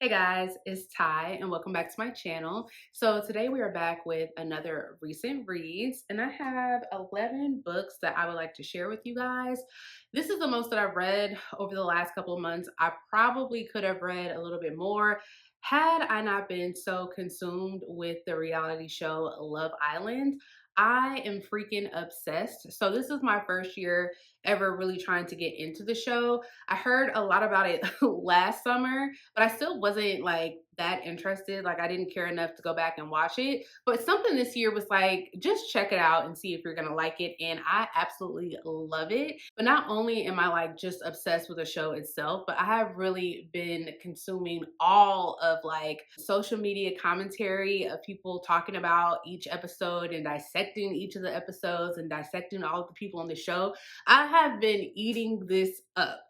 Hey guys, it's Ty and welcome back to my channel. So today we are back with another recent reads and I have 11 books that I would like to share with you guys. This is the most that I've read over the last couple of months. I probably could have read a little bit more had I not been so consumed with the reality show Love Island. I am freaking obsessed. So this is my first year ever really trying to get into the show. I heard a lot about it last summer, but I still wasn't like that interested. Like I didn't care enough to go back and watch it. But something this year was like, just check it out and see if you're gonna like it. And I absolutely love it. But not only am I like just obsessed with the show itself, but I have really been consuming all of like social media commentary of people talking about each episode and dissecting each of the episodes and dissecting all of the people on the show. I have been eating this up.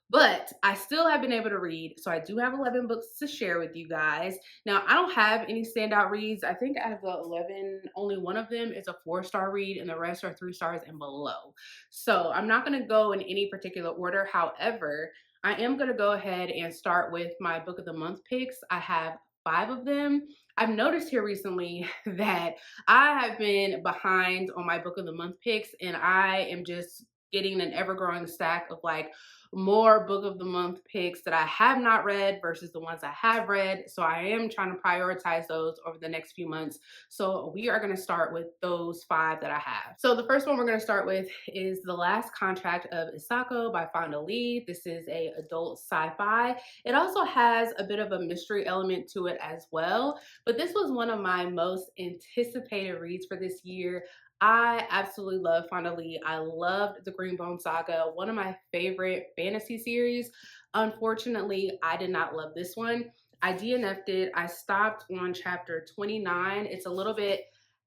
But I still have been able to read. So I do have 11 books to share with you guys. Now, I don't have any standout reads. I think out of the 11, only one of them is a 4-star read and the rest are 3 stars and below. So I'm not going to go in any particular order. However, I am going to go ahead and start with my book of the month picks. I have 5 of them. I've noticed here recently that I have been behind on my book of the month picks and I am just getting an ever growing stack of like more book of the month picks that I have not read versus the ones I have read. So I am trying to prioritize those over the next few months. So we are going to start with those 5 that I have. So the first one we're going to start with is The Last Contract of Isako by Fonda Lee. This is a adult sci-fi. It also has a bit of a mystery element to it as well. But this was one of my most anticipated reads for this year. I absolutely love Fonda Lee. I loved the Greenbone Saga, one of my favorite fantasy series. Unfortunately, I did not love this one. I DNF'd it. I stopped on chapter 29. It's a little bit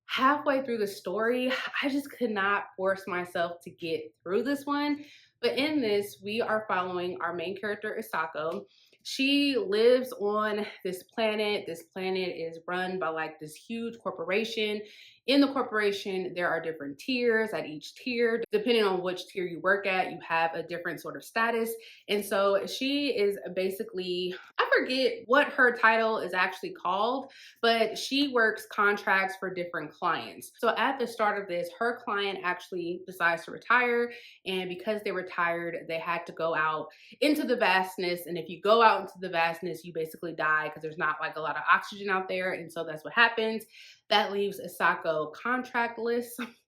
halfway through the story. I just could not force myself to get through this one. But in this, we are following our main character, Isako. She lives on this planet. This planet is run by like this huge corporation. In the corporation, there are different tiers. At each tier, depending on which tier you work at, you have a different sort of status. And so she is basically, I forget what her title is actually called, but she works contracts for different clients. So at the start of this, her client actually decides to retire. And because they retired, they had to go out into the vastness. And if you go out into the vastness, you basically die because there's not like a lot of oxygen out there. And so that's what happens. That leaves Isako contractless.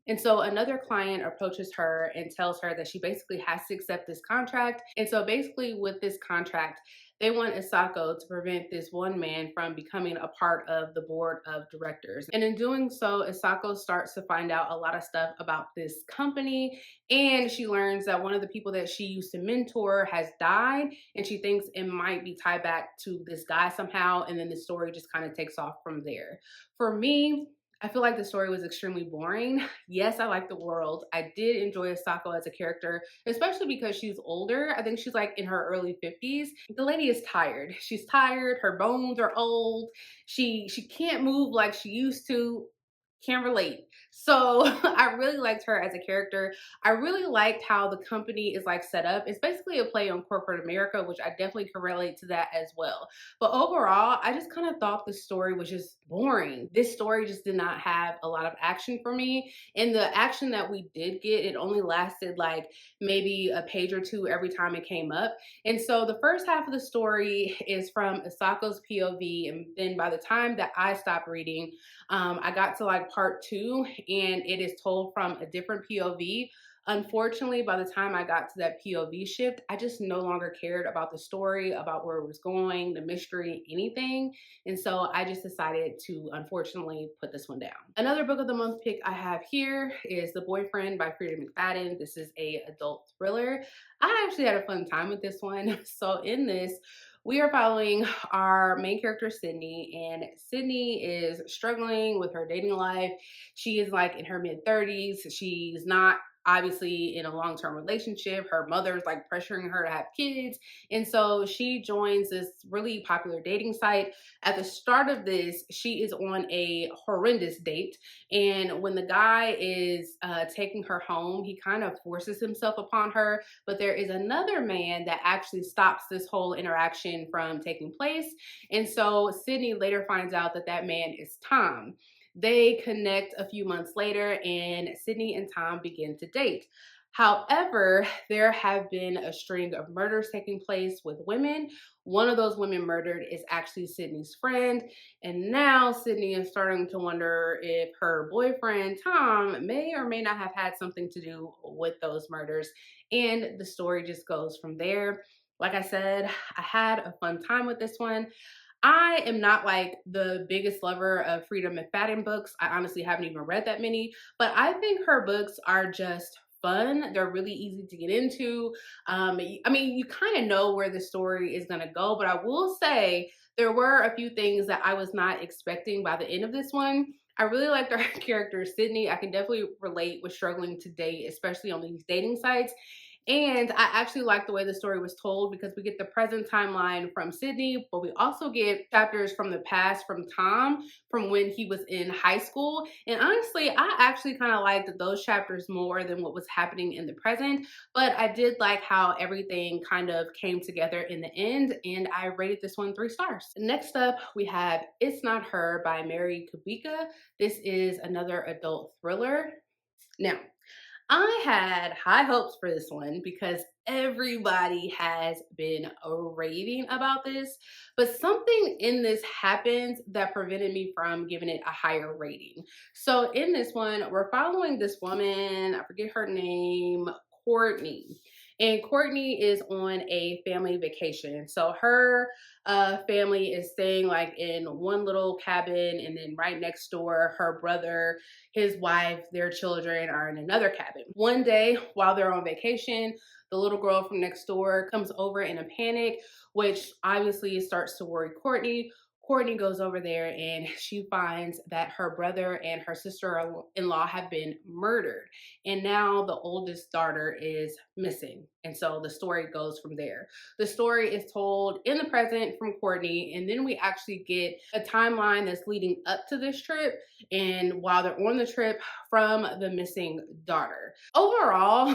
And so another client approaches her and tells her that she basically has to accept this contract. And so basically with this contract, they want Isako to prevent this one man from becoming a part of the board of directors. And in doing so, Isako starts to find out a lot of stuff about this company. And she learns that one of the people that she used to mentor has died. And she thinks it might be tied back to this guy somehow. And then the story just kind of takes off from there. For me, I feel like the story was extremely boring. Yes, I like the world. I did enjoy Asako as a character, especially because she's older. I think she's like in her early 50s. The lady is tired. She's tired. Her bones are old. She can't move like she used to. Can't relate. So I really liked her as a character. I really liked how the company is like set up. It's basically a play on corporate America, which I definitely can relate to that as well. But overall, I just kind of thought the story was just boring. This story just did not have a lot of action for me. And the action that we did get, it only lasted like maybe a page or two every time it came up. And so the first half of the story is from Asako's POV. And then by the time that I stopped reading, I got to like part 2 and it is told from a different POV. Unfortunately, by the time I got to that POV shift, I just no longer cared about the story, about where it was going, the mystery, anything. And so I just decided to unfortunately put this one down. Another book of the month pick I have here is The Boyfriend by Frida McFadden. This is a adult thriller. I actually had a fun time with this one. So in this, we are following our main character, Sydney, and Sydney is struggling with her dating life. She is like in her mid-30s. She's not obviously in a long-term relationship. Her mother's like pressuring her to have kids. And so she joins this really popular dating site. At the start of this, she is on a horrendous date. And when the guy is taking her home, he kind of forces himself upon her. But there is another man that actually stops this whole interaction from taking place. And so Sydney later finds out that that man is Tom. They connect a few months later, and Sydney and Tom begin to date. However, there have been a string of murders taking place with women. One of those women murdered is actually Sydney's friend. And now Sydney is starting to wonder if her boyfriend, Tom, may or may not have had something to do with those murders. And the story just goes from there. Like I said, I had a fun time with this one. I am not like the biggest lover of Freedom McFadden books. I honestly haven't even read that many, but I think her books are just fun. They're really easy to get into. I mean, you kind of know where the story is going to go, but I will say there were a few things that I was not expecting by the end of this one. I really liked our character, Sydney. I can definitely relate with struggling to date, especially on these dating sites. And I actually like the way the story was told because we get the present timeline from Sydney, but we also get chapters from the past from Tom from when he was in high school. And honestly, I actually kind of liked those chapters more than what was happening in the present. But I did like how everything kind of came together in the end, and I rated this one 3 stars. Next up, we have It's Not Her by Mary Kubica. This is another adult thriller. Now, I had high hopes for this one because everybody has been raving about this, but something in this happened that prevented me from giving it a higher rating. So in this one, we're following this woman, I forget her name, Courtney. And Courtney is on a family vacation. So her family is staying like in one little cabin, and then right next door, her brother, his wife, their children are in another cabin. One day while they're on vacation, the little girl from next door comes over in a panic, which obviously starts to worry Courtney. Courtney goes over there and she finds that her brother and her sister-in-law have been murdered. And now the oldest daughter is missing. And so the story goes from there. The story is told in the present from Courtney, and then we actually get a timeline that's leading up to this trip and while they're on the trip from the missing daughter. Overall,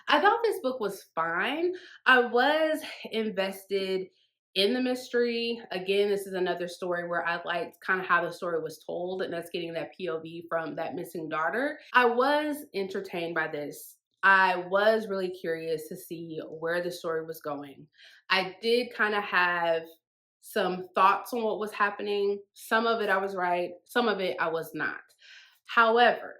I thought this book was fine. I was invested in the mystery. Again, this is another story where I liked kind of how the story was told, and that's getting that POV from that missing daughter. I was entertained by this. I was really curious to see where the story was going. I did kind of have some thoughts on what was happening. Some of it I was right, some of it I was not. However,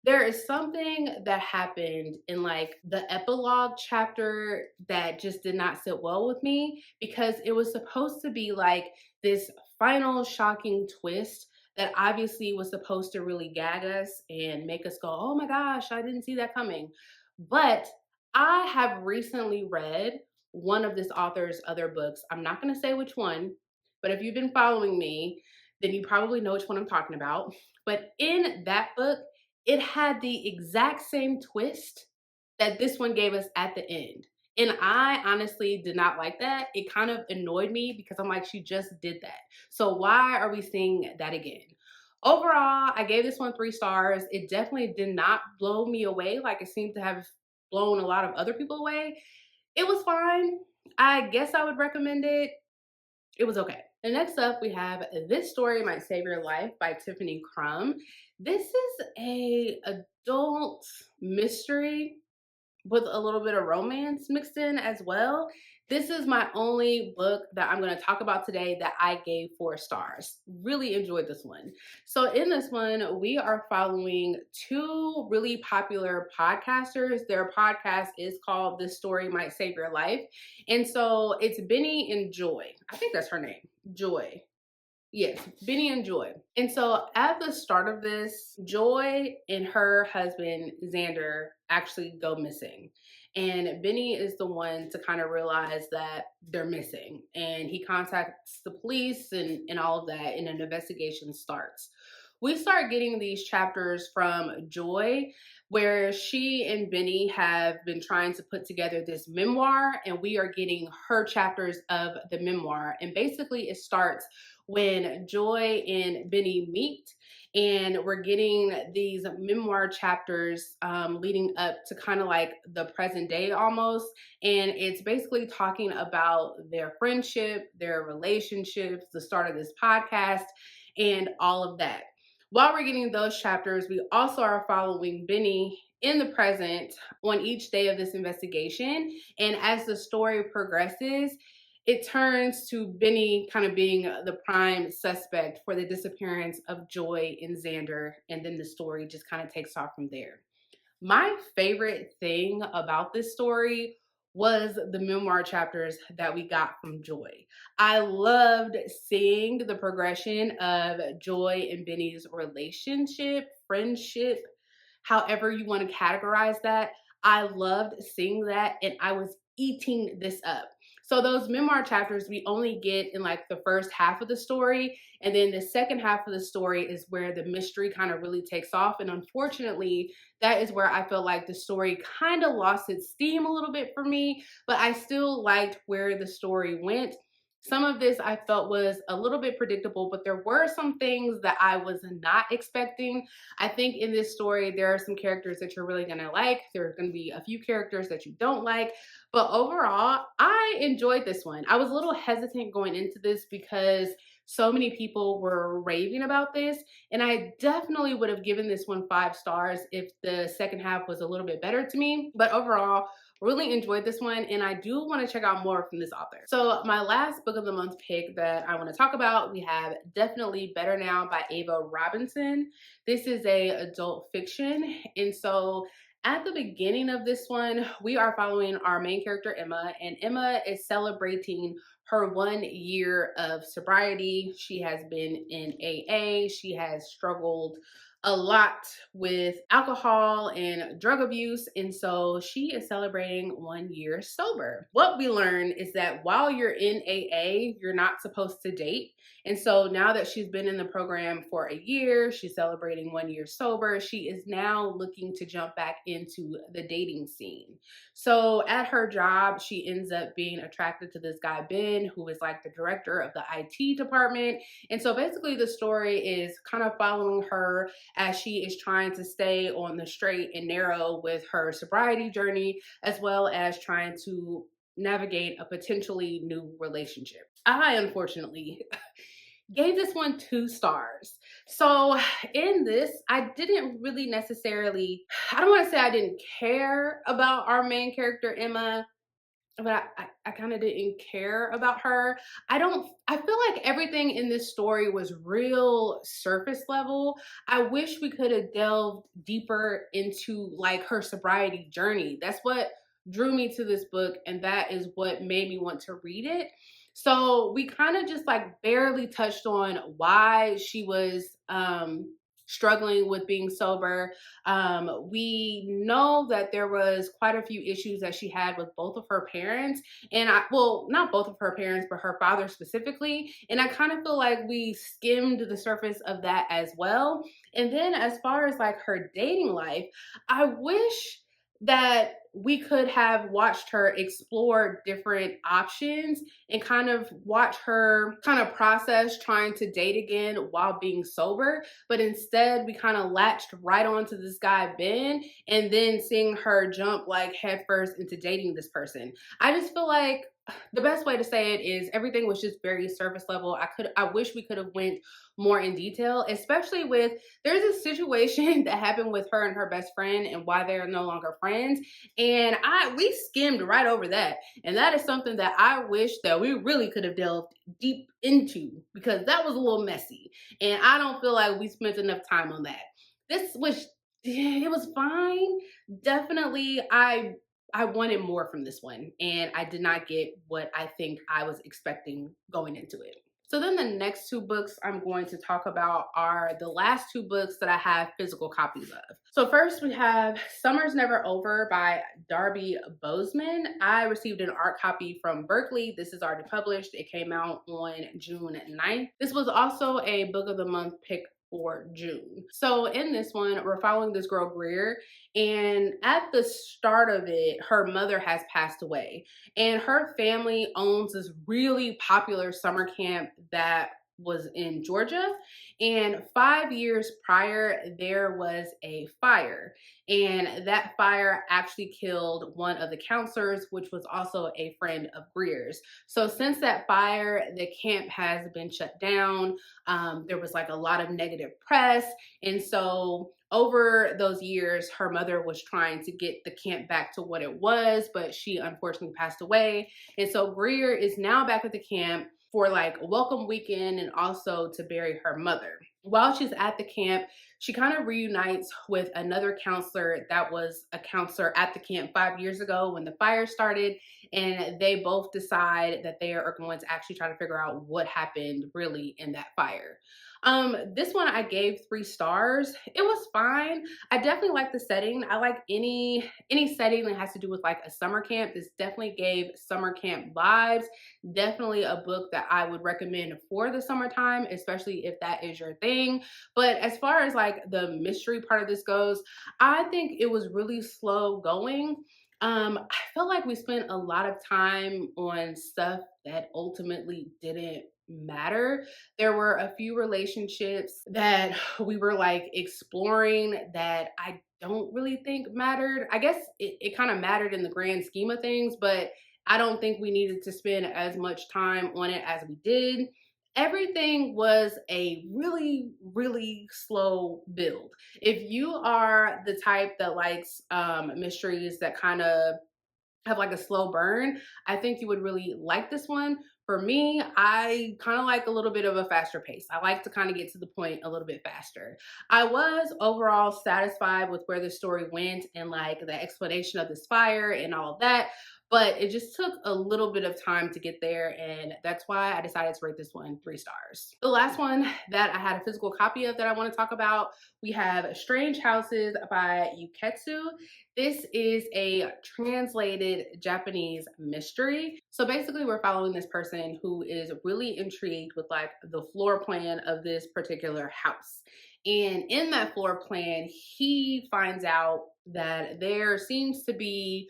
there is something that happened in like the epilogue chapter that just did not sit well with me because it was supposed to be like this final shocking twist that obviously was supposed to really gag us and make us go, oh my gosh, I didn't see that coming. But I have recently read one of this author's other books. I'm not going to say which one, but if you've been following me, then you probably know which one I'm talking about. But in that book, it had the exact same twist that this one gave us at the end. And I honestly did not like that. It kind of annoyed me because I'm like, she just did that. So why are we seeing that again? Overall, I gave this one 3 stars. It definitely did not blow me away like it seemed to have blown a lot of other people away. It was fine. I guess I would recommend it. It was okay. And next up, we have This Story Might Save Your Life by Tiffany Crum. This is a adult mystery with a little bit of romance mixed in as well. This is my only book that I'm going to talk about today that I gave 4 stars. Really enjoyed this one. So in this one, we are following 2 really popular podcasters. Their podcast is called This Story Might Save Your Life. And so it's Benny and Joy. I think that's her name, Joy. Yes, Benny and Joy. And so at the start of this, Joy and her husband, Xander, actually go missing. And Benny is the one to kind of realize that they're missing. And he contacts the police and all of that, and an investigation starts. we start getting these chapters from Joy, where she and Benny have been trying to put together this memoir, and we are getting her chapters of the memoir. And basically, it starts when Joy and Benny meet, and we're getting these memoir chapters leading up to kind of like the present day almost. And it's basically talking about their friendship, their relationships, the start of this podcast, and all of that. While we're getting those chapters, we also are following Benny in the present on each day of this investigation. And as the story progresses, it turns to Benny kind of being the prime suspect for the disappearance of Joy and Xander. And then the story just kind of takes off from there. My favorite thing about this story was the memoir chapters that we got from Joy. I loved seeing the progression of Joy and Benny's relationship, friendship, however you want to categorize that. I loved seeing that, and I was eating this up. So those memoir chapters we only get in like the first half of the story, and then the second half of the story is where the mystery kind of really takes off. And unfortunately, that is where I feel like the story kind of lost its steam a little bit for me, but I still liked where the story went. Some of this I felt was a little bit predictable, but there were some things that I was not expecting. I think in this story, there are some characters that you're really gonna like. There are gonna be a few characters that you don't like, but overall, I enjoyed this one. I was a little hesitant going into this because so many people were raving about this, and I definitely would have given this one 5 stars if the second half was a little bit better to me. But overall, really enjoyed this one, and I do want to check out more from this author. So my last book of the month pick that I want to talk about, we have Definitely Better Now by Ava Robinson. This is a adult fiction, and so at the beginning of this one, we are following our main character, Emma, and Emma is celebrating her 1 year of sobriety. She has been in AA. She has struggled a lot with alcohol and drug abuse, and so she is celebrating 1 year sober. What we learn is that while you're in AA, you're not supposed to date. And so now that she's been in the program for a year, she's celebrating 1 year sober, she is now looking to jump back into the dating scene. So at her job, she ends up being attracted to this guy, Ben, who is like the director of the IT department. And so basically the story is kind of following her as she is trying to stay on the straight and narrow with her sobriety journey, as well as trying to navigate a potentially new relationship. I unfortunately gave this one 2 stars. So in this, I didn't really necessarily, I don't want to say I didn't care about our main character, Emma, but I kind of didn't care about her. I feel like everything in this story was real surface level. I wish we could have delved deeper into like her sobriety journey. That's what drew me to this book, and that is what made me want to read it. So we kind of just like barely touched on why she was struggling with being sober. We know that there was quite a few issues that she had with both of her parents, and well, not both of her parents, but her father specifically. And I kind of feel like we skimmed the surface of that as well. And then as far as like her dating life, I wish that we could have watched her explore different options and kind of watch her kind of process trying to date again while being sober. But instead, we kind of latched right onto this guy, Ben, and then seeing her jump like headfirst into dating this person. I just feel like the best way to say it is everything was just very surface level. I wish we could have went more in detail, especially with there's a situation that happened with her and her best friend and why they're no longer friends. And we skimmed right over that. And that is something that I wish that we really could have delved deep into, because that was a little messy. And I don't feel like we spent enough time on that. It was fine. Definitely, I wanted more from this one, and I did not get what I think I was expecting going into it. So then the next 2 books I'm going to talk about are the last 2 books that I have physical copies of. So first we have Summer's Never Over by Darby Bozeman. I received an art copy from Berkeley. This is already published. It came out on June 9th. This was also a book of the month pick for June. So in this one, we're following this girl Greer, and at the start of it, her mother has passed away, and her family owns this really popular summer camp that was in Georgia. And 5 years prior, there was a fire, and that fire actually killed one of the counselors, which was also a friend of Greer's. So since that fire, the camp has been shut down. There was like a lot of negative press. And so over those years, her mother was trying to get the camp back to what it was, but she unfortunately passed away. And so Greer is now back at the camp for like a welcome weekend and also to bury her mother. While she's at the camp, she kind of reunites with another counselor that was a counselor at the camp 5 years ago when the fire started, and they both decide that they are going to actually try to figure out what happened really in that fire. This one I gave 3 stars. It was fine. I definitely like the setting. I like any setting that has to do with like a summer camp. This definitely gave summer camp vibes. Definitely a book that I would recommend for the summertime, especially if that is your thing. But as far as like the mystery part of this goes, I think it was really slow going. I felt like we spent a lot of time on stuff that ultimately didn't matter. There were a few relationships that we were like exploring that I don't really think mattered. I guess it kind of mattered in the grand scheme of things, but I don't think we needed to spend as much time on it as we did. Everything was a really, really slow build. If you are the type that likes mysteries that kind of have like a slow burn, I think you would really like this one. For me, I kind of like a little bit of a faster pace. I like to kind of get to the point a little bit faster. I was overall satisfied with where the story went and like the explanation of this fire and all of that, but it just took a little bit of time to get there, and that's why I decided to rate this one 3 stars. The last one that I had a physical copy of that I want to talk about, we have Strange Houses by Yuketsu. This is a translated Japanese mystery. So basically we're following this person who is really intrigued with like the floor plan of this particular house. And in that floor plan, he finds out that there seems to be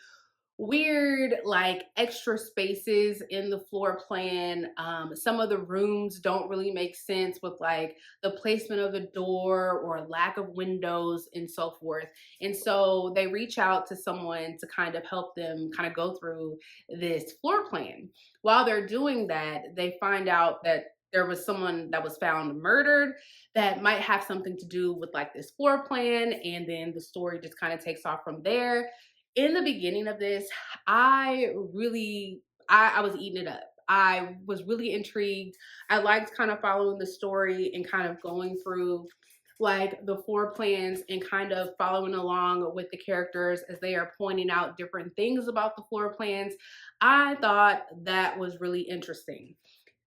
weird like extra spaces in the floor plan. Some of the rooms don't really make sense with like the placement of a door or lack of windows and so forth. And so they reach out to someone to kind of help them kind of go through this floor plan. While they're doing that, they find out that there was someone that was found murdered that might have something to do with like this floor plan, and then the story just kind of takes off from there. In the beginning of this, I really, I was eating it up. I was really intrigued. I liked kind of following the story and kind of going through like the floor plans and kind of following along with the characters as they are pointing out different things about the floor plans. I thought that was really interesting.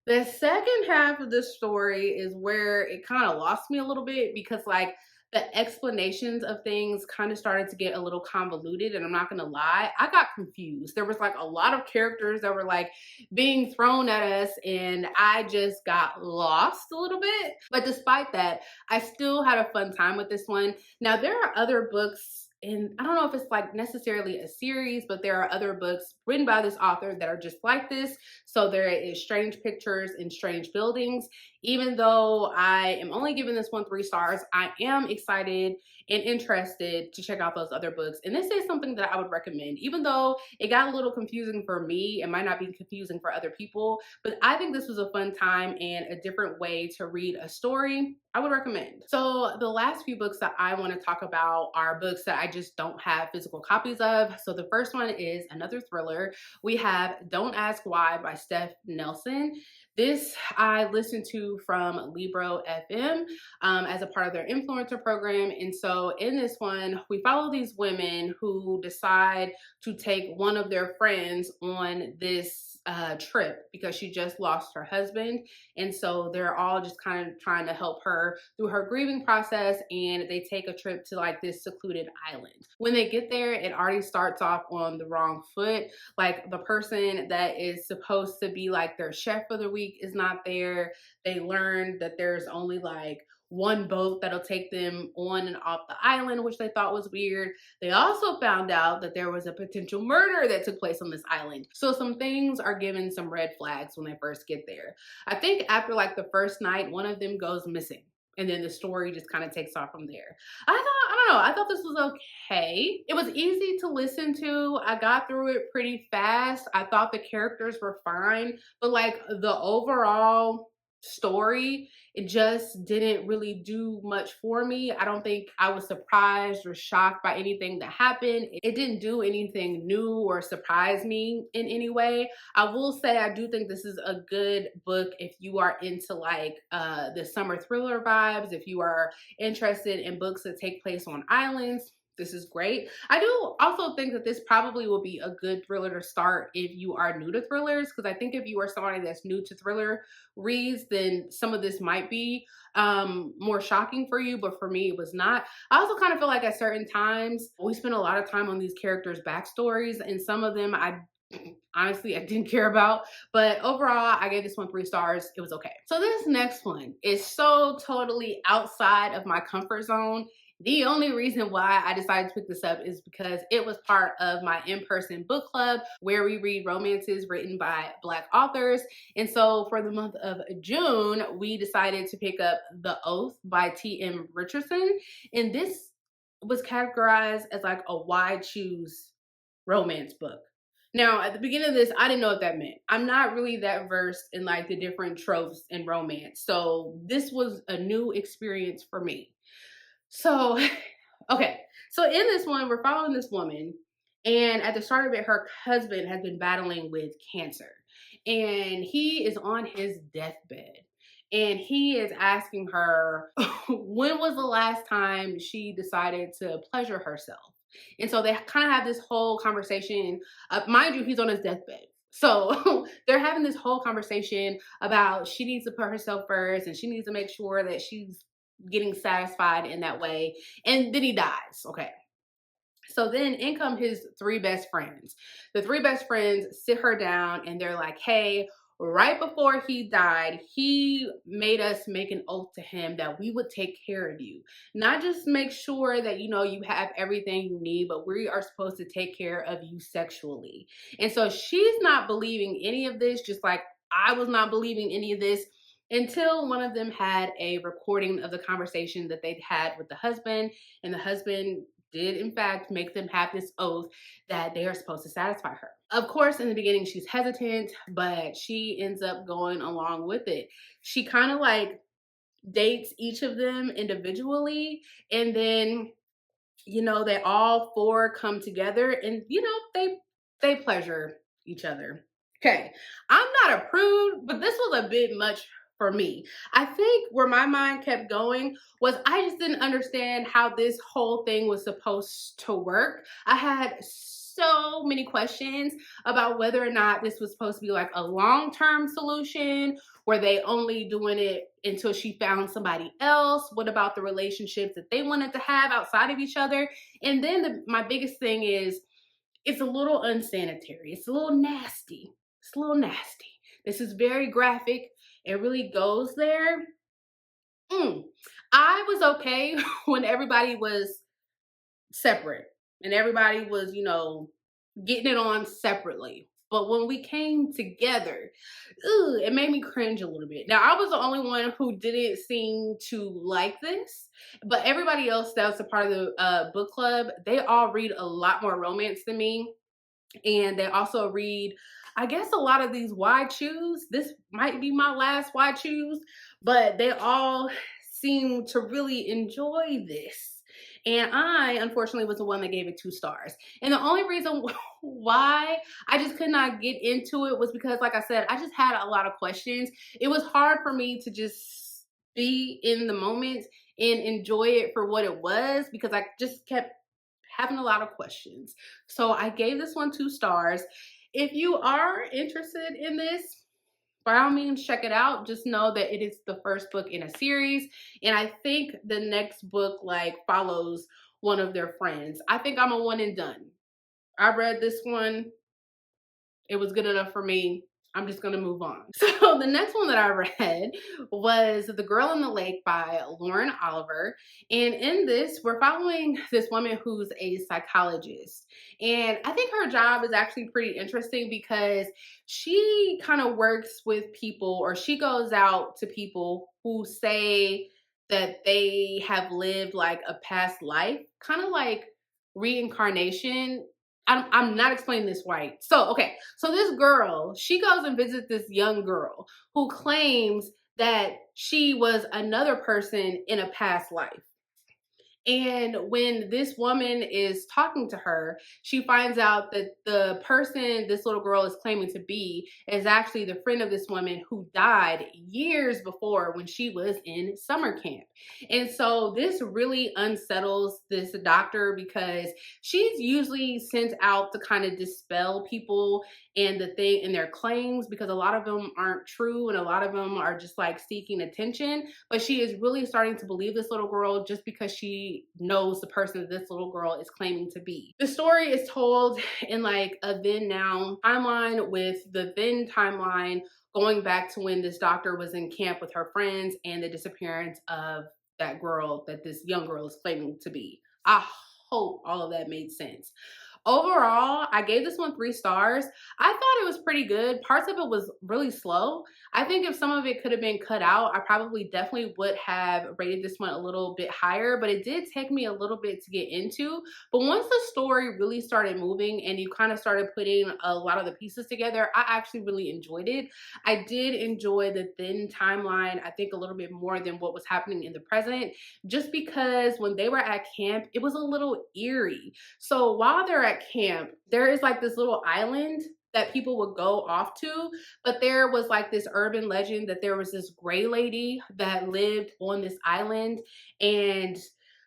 The second half of the story is where it kind of lost me a little bit because like the explanations of things kind of started to get a little convoluted, and I'm not gonna lie, I got confused. There was like a lot of characters that were like being thrown at us, and I just got lost a little bit. But despite that, I still had a fun time with this one. Now there are other books, and I don't know if it's like necessarily a series, but there are other books written by this author that are just like this. So there is Strange Pictures and Strange Buildings. Even though I am only giving this one 3 stars, I am excited and interested to check out those other books. And this is something that I would recommend, even though it got a little confusing for me. It might not be confusing for other people, but I think this was a fun time and a different way to read a story. I would recommend. So the last few books that I want to talk about are books that I just don't have physical copies of. So the first one is another thriller. We have Don't Ask Why by Steph Nelson. This I listened to from Libro FM as a part of their influencer program. And so in this one, we follow these women who decide to take one of their friends on this trip because she just lost her husband. And so they're all just kind of trying to help her through her grieving process, and they take a trip to like this secluded island. When they get there, it already starts off on the wrong foot. Like the person that is supposed to be like their chef for the week is not there. They learn that there's only like one boat that'll take them on and off the island, which they thought was weird. They also found out that there was a potential murder that took place on this island. So some things are given some red flags when they first get there. I think after like the first night, one of them goes missing. And then the story just kind of takes off from there. I don't know, I thought this was okay. It was easy to listen to. I got through it pretty fast. I thought the characters were fine, but like the overall story, it just didn't really do much for me. I don't think I was surprised or shocked by anything that happened. It didn't do anything new or surprise me in any way. I will say I do think this is a good book if you are into like the summer thriller vibes, if you are interested in books that take place on islands. This is great. I do also think that this probably will be a good thriller to start if you are new to thrillers, because I think if you are somebody that's new to thriller reads, then some of this might be more shocking for you, but for me, it was not. I also kind of feel like at certain times, we spend a lot of time on these characters' backstories, and some of them honestly I didn't care about, but overall I gave this one 3 stars. It was okay. So this next one is so totally outside of my comfort zone. The only reason why I decided to pick this up is because it was part of my in-person book club where we read romances written by Black authors. And so for the month of June, we decided to pick up The Oath by T.M. Richardson. And this was categorized as like a wide choose romance book. Now, at the beginning of this, I didn't know what that meant. I'm not really that versed in like the different tropes in romance. So this was a new experience for me. So, okay. So in this one, we're following this woman, and at the start of it, her husband has been battling with cancer, and he is on his deathbed. And he is asking her, when was the last time she decided to pleasure herself? And so they kind of have this whole conversation. Mind you, he's on his deathbed. So they're having this whole conversation about she needs to put herself first and she needs to make sure that she's getting satisfied in that way. And then he dies. Okay. So then in come his 3 best friends. The 3 best friends sit her down and they're like, hey, right before he died, he made us make an oath to him that we would take care of you. Not just make sure that, you know, you have everything you need, but we are supposed to take care of you sexually. And so she's not believing any of this, just like I was not believing any of this until one of them had a recording of the conversation that they'd had with the husband, and the husband did in fact make them have this oath that they are supposed to satisfy her. Of course, in the beginning, she's hesitant, but she ends up going along with it. She kind of like dates each of them individually, and then, you know, they all 4 come together and, you know, they pleasure each other. Okay, I'm not a prude, but this was a bit much for me. I think where my mind kept going was I just didn't understand how this whole thing was supposed to work. I had so many questions about whether or not this was supposed to be like a long-term solution. Were they only doing it until she found somebody else? What about the relationships that they wanted to have outside of each other? And then my biggest thing is it's a little unsanitary. It's a little nasty. It's a little nasty. This is very graphic. It really goes there. I was okay when everybody was separate and everybody was, you know, getting it on separately. But when we came together, it made me cringe a little bit. Now, I was the only one who didn't seem to like this, but everybody else that was a part of the book club, they all read a lot more romance than me. And they also read, I guess, a lot of these wide choose. This might be my last wide choose, but they all seem to really enjoy this. And I, unfortunately, was the one that gave it 2 stars. And the only reason why I just could not get into it was because, like I said, I just had a lot of questions. It was hard for me to just be in the moment and enjoy it for what it was because I just kept having a lot of questions. So I gave this one 2 stars. If you are interested in this, by all means, check it out. Just know that it is the first book in a series. And I think the next book like follows one of their friends. I think I'm a one and done. I read this one. It was good enough for me. I'm just gonna move on. So the next one that I read was The Girl in the Lake by Lauren Oliver. And in this, we're following this woman who's a psychologist. And I think her job is actually pretty interesting because she kind of works with people, or she goes out to people who say that they have lived like a past life, kind of like reincarnation. I'm not explaining this right. So, okay. So this girl, she goes and visits this young girl who claims that she was another person in a past life. And when this woman is talking to her, she finds out that the person this little girl is claiming to be is actually the friend of this woman who died years before when she was in summer camp. And so this really unsettles this doctor because she's usually sent out to kind of dispel people and the thing and their claims, because a lot of them aren't true and a lot of them are just like seeking attention. But she is really starting to believe this little girl just because she knows the person that this little girl is claiming to be. The story is told in like a then now timeline, with the then timeline going back to when this doctor was in camp with her friends and the disappearance of that girl that this young girl is claiming to be. I hope all of that made sense. Overall, I gave this one 3 stars. I thought it was pretty good. Parts of it was really slow. I think if some of it could have been cut out, I probably definitely would have rated this one a little bit higher, but it did take me a little bit to get into. But once the story really started moving and you kind of started putting a lot of the pieces together, I actually really enjoyed it. I did enjoy the then timeline, I think, a little bit more than what was happening in the present, just because when they were at camp, it was a little eerie. So while they're at camp, there is like this little island that people would go off to, but there was like this urban legend that there was this gray lady that lived on this island, and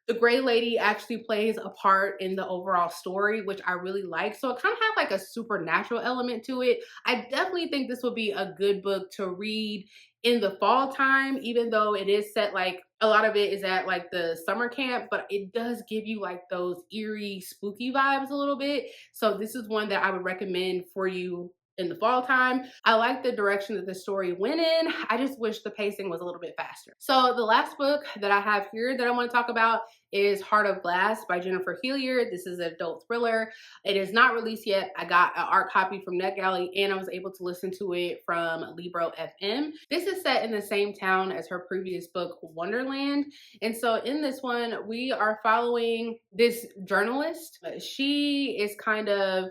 the gray lady actually plays a part in the overall story, which I really like. So it kind of had like a supernatural element to it. I definitely think this would be a good book to read in the fall time, even though it is set like a lot of it is at like the summer camp, but it does give you like those eerie, spooky vibes a little bit. So this is one that I would recommend for you in the fall time. I like the direction that the story went in. I just wish the pacing was a little bit faster. So the last book that I have here that I want to talk about is Heart of Glass by Jennifer Hilliard. This is an adult thriller. It is not released yet. I got an art copy from NetGalley and I was able to listen to it from Libro FM. This is set in the same town as her previous book, Wonderland. And so in this one, we are following this journalist. She is kind of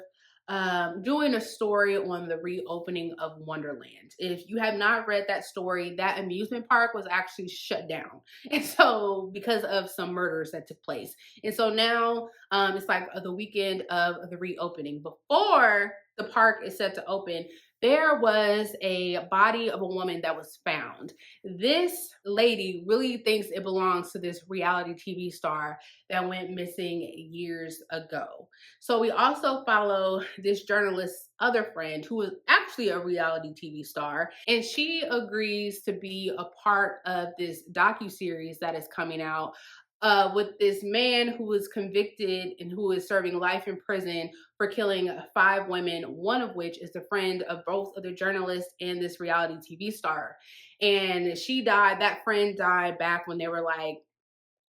doing a story on the reopening of Wonderland. If you have not read that story, that amusement park was actually shut down. And so because of some murders that took place. And so now it's like the weekend of the reopening. Before the park is set to open, there was a body of a woman that was found. This lady really thinks it belongs to this reality TV star that went missing years ago. So we also follow this journalist's other friend who is actually a reality TV star, and she agrees to be a part of this docuseries that is coming out with this man who was convicted and who is serving life in prison for killing 5 women, one of which is the friend of both of the journalists and this reality TV star. And she died, that friend died back when they were like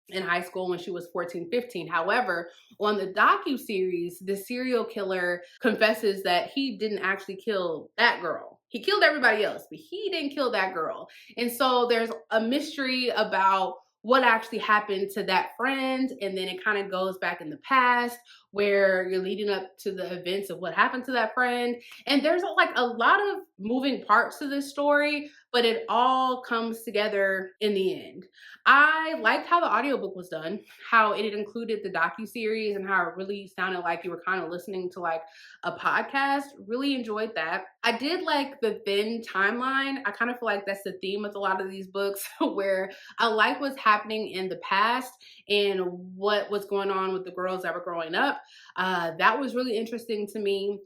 in high school when she was 14, 15. However, on the docu-series, the serial killer confesses that he didn't actually kill that girl. He killed everybody else, but he didn't kill that girl. And so there's a mystery about what actually happened to that friend, and then it kind of goes back in the past where you're leading up to the events of what happened to that friend. And there's like a lot of moving parts to this story, but it all comes together in the end. I liked how the audiobook was done, how it included the docu-series and how it really sounded like you were kind of listening to like a podcast. Really enjoyed that. I did like the thin timeline. I kind of feel like that's the theme with a lot of these books where I like what's happening in the past and what was going on with the girls that were growing up. That was really interesting to me.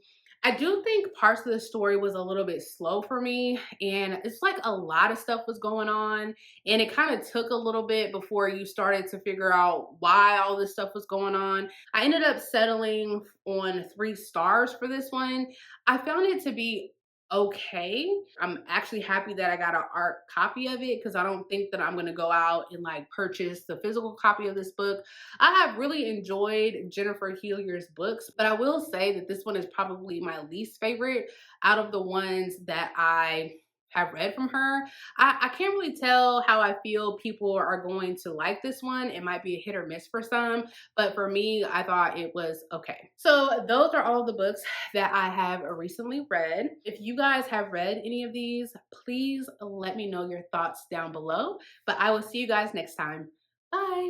I do think parts of the story was a little bit slow for me, and it's like a lot of stuff was going on, and it kind of took a little bit before you started to figure out why all this stuff was going on. I ended up settling on 3 stars for this one. I found it to be okay. I'm actually happy that I got an art copy of it because I don't think that I'm gonna go out and like purchase the physical copy of this book. I have really enjoyed Jennifer Hillier's books, but I will say that this one is probably my least favorite out of the ones that I have read from her. I can't really tell how I feel people are going to like this one. It might be a hit or miss for some, but for me, I thought it was okay. So those are all the books that I have recently read. If you guys have read any of these, please let me know your thoughts down below. But I will see you guys next time. Bye.